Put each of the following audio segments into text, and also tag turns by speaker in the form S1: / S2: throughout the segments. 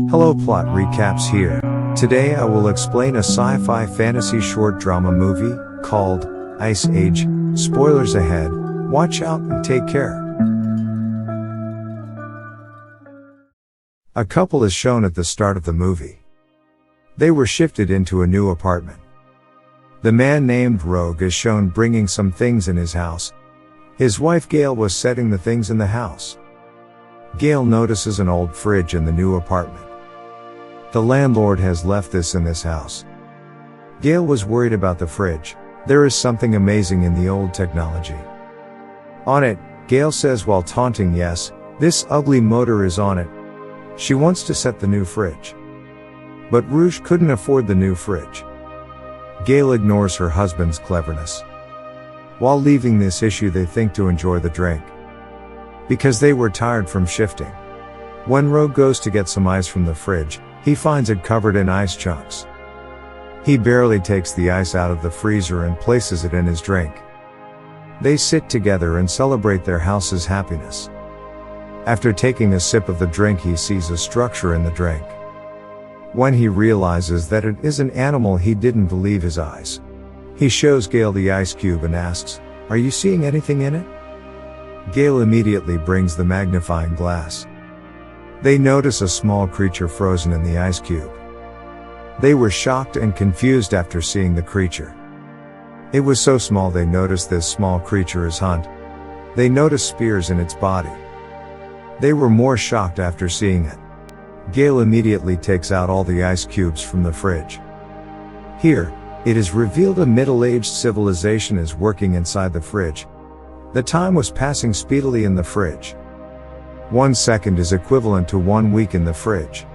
S1: Hello, plot recaps here. Today I will explain a sci-fi fantasy short drama movie called Ice Age. Spoilers ahead, watch out and take care. A couple is shown at the start of the movie. They were shifted into a new apartment. The man named Rogue is shown bringing some things in his house. His wife Gail was setting the things in the house. Gail notices an old fridge in the new apartment. The landlord has left this in this house. Gail was worried about the fridge. There is something amazing in the old technology. On it, Gail says while taunting, "Yes, this ugly motor is on it." She wants to set the new fridge. But Rouge couldn't afford the new fridge. Gail ignores her husband's cleverness. While leaving this issue, they think to enjoy the drink, because they were tired from shifting. When Rogue goes to get some ice from the fridge, he finds it covered in ice chunks. He barely takes the ice out of the freezer and places it in his drink. They sit together and celebrate their house's happiness. After taking a sip of the drink, he sees a structure in the drink. When he realizes that it is an animal, he didn't believe his eyes. He shows Gail the ice cube and asks, "Are you seeing anything in it?" Gail immediately brings the magnifying glass. They notice a small creature frozen in the ice cube. They were shocked and confused after seeing the creature. It was so small they noticed this small creature is Hunt. They noticed spears in its body. They were more shocked after seeing it. Gail immediately takes out all the ice cubes from the fridge. Here, it is revealed a middle-aged civilization is working inside the fridge. The time was passing speedily in the fridge. 1 second is equivalent to 1 week in the fridge.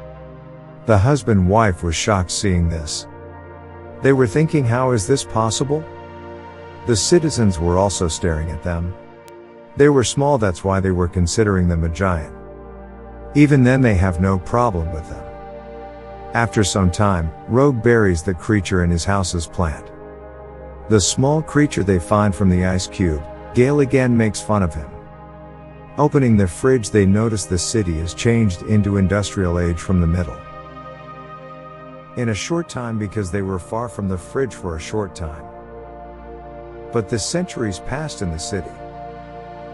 S1: The husband-wife was shocked seeing this. They were thinking, how is this possible? The citizens were also staring at them. They were small, that's why they were considering them a giant. Even then they have no problem with them. After some time, Rogue buries the creature in his house's plant. The small creature they find from the ice cube, Gail again makes fun of him. Opening the fridge, they notice the city is changed into industrial age from the middle. In a short time, because they were far from the fridge for a short time. But the centuries passed in the city.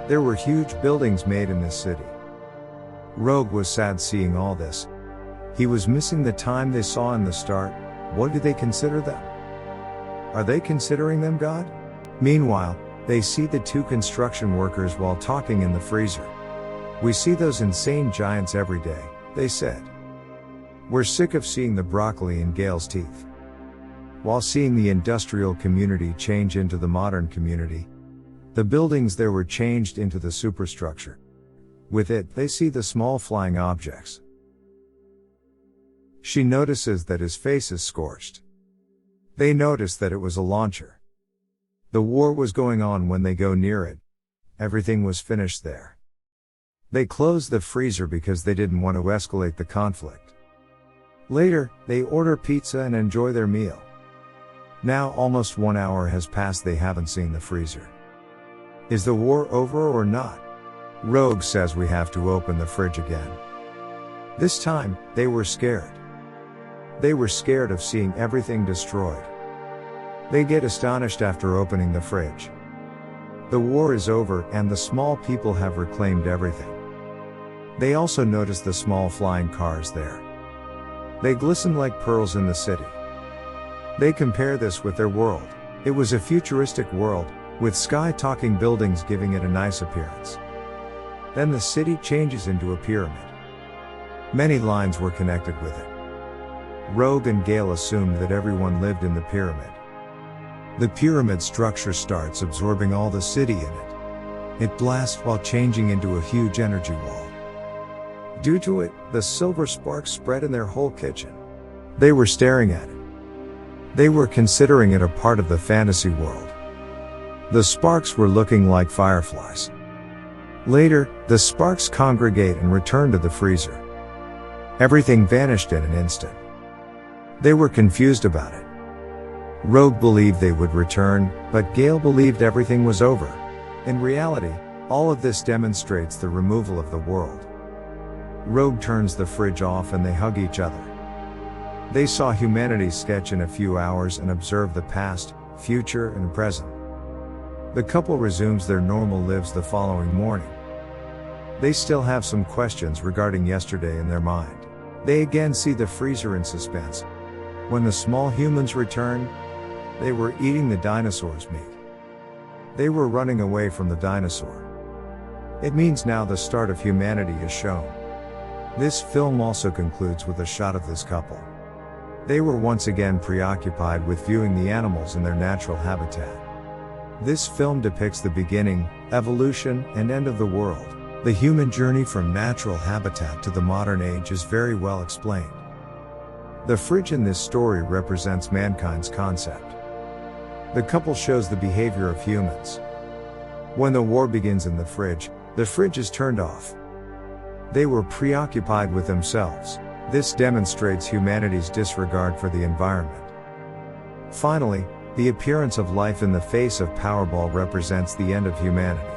S1: There were huge buildings made in this city. Rogue was sad seeing all this. He was missing the time they saw in the start. What do they consider them? Are they considering them God? Meanwhile, they see the two construction workers while talking in the freezer. "We see those insane giants every day," they said. "We're sick of seeing the broccoli in Gail's teeth." While seeing the industrial community change into the modern community, the buildings there were changed into the superstructure. With it, they see the small flying objects. She notices that his face is scorched. They notice that it was a launcher. The war was going on when they go near it. Everything was finished there. They closed the freezer because they didn't want to escalate the conflict. Later, they order pizza and enjoy their meal. Now almost 1 hour has passed, they haven't seen the freezer. Is the war over or not? Rogue says we have to open the fridge again. This time, they were scared. They were scared of seeing everything destroyed. They get astonished after opening the fridge. The war is over and the small people have reclaimed everything. They also notice the small flying cars there. They glisten like pearls in the city. They compare this with their world. It was a futuristic world, with sky-talking buildings giving it a nice appearance. Then the city changes into a pyramid. Many lines were connected with it. Rogue and Gail assumed that everyone lived in the pyramid. The pyramid structure starts absorbing all the city in it. It blasts while changing into a huge energy wall. Due to it, the silver sparks spread in their whole kitchen. They were staring at it. They were considering it a part of the fantasy world. The sparks were looking like fireflies. Later, the sparks congregate and return to the freezer. Everything vanished in an instant. They were confused about it. Rogue believed they would return, but Gail believed everything was over. In reality, all of this demonstrates the removal of the world. Rogue turns the fridge off and they hug each other. They saw humanity's sketch in a few hours and observe the past, future, and present. The couple resumes their normal lives the following morning. They still have some questions regarding yesterday in their mind. They again see the freezer in suspense. When the small humans return, they were eating the dinosaur's meat. They were running away from the dinosaur. It means now the start of humanity is shown. This film also concludes with a shot of this couple. They were once again preoccupied with viewing the animals in their natural habitat. This film depicts the beginning, evolution, and end of the world. The human journey from natural habitat to the modern age is very well explained. The fridge in this story represents mankind's concept. The couple shows the behavior of humans. When the war begins in the fridge is turned off. They were preoccupied with themselves. This demonstrates humanity's disregard for the environment. Finally, the appearance of life in the face of Powerball represents the end of humanity.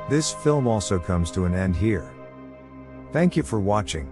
S1: This film also comes to an end here. Thank you for watching.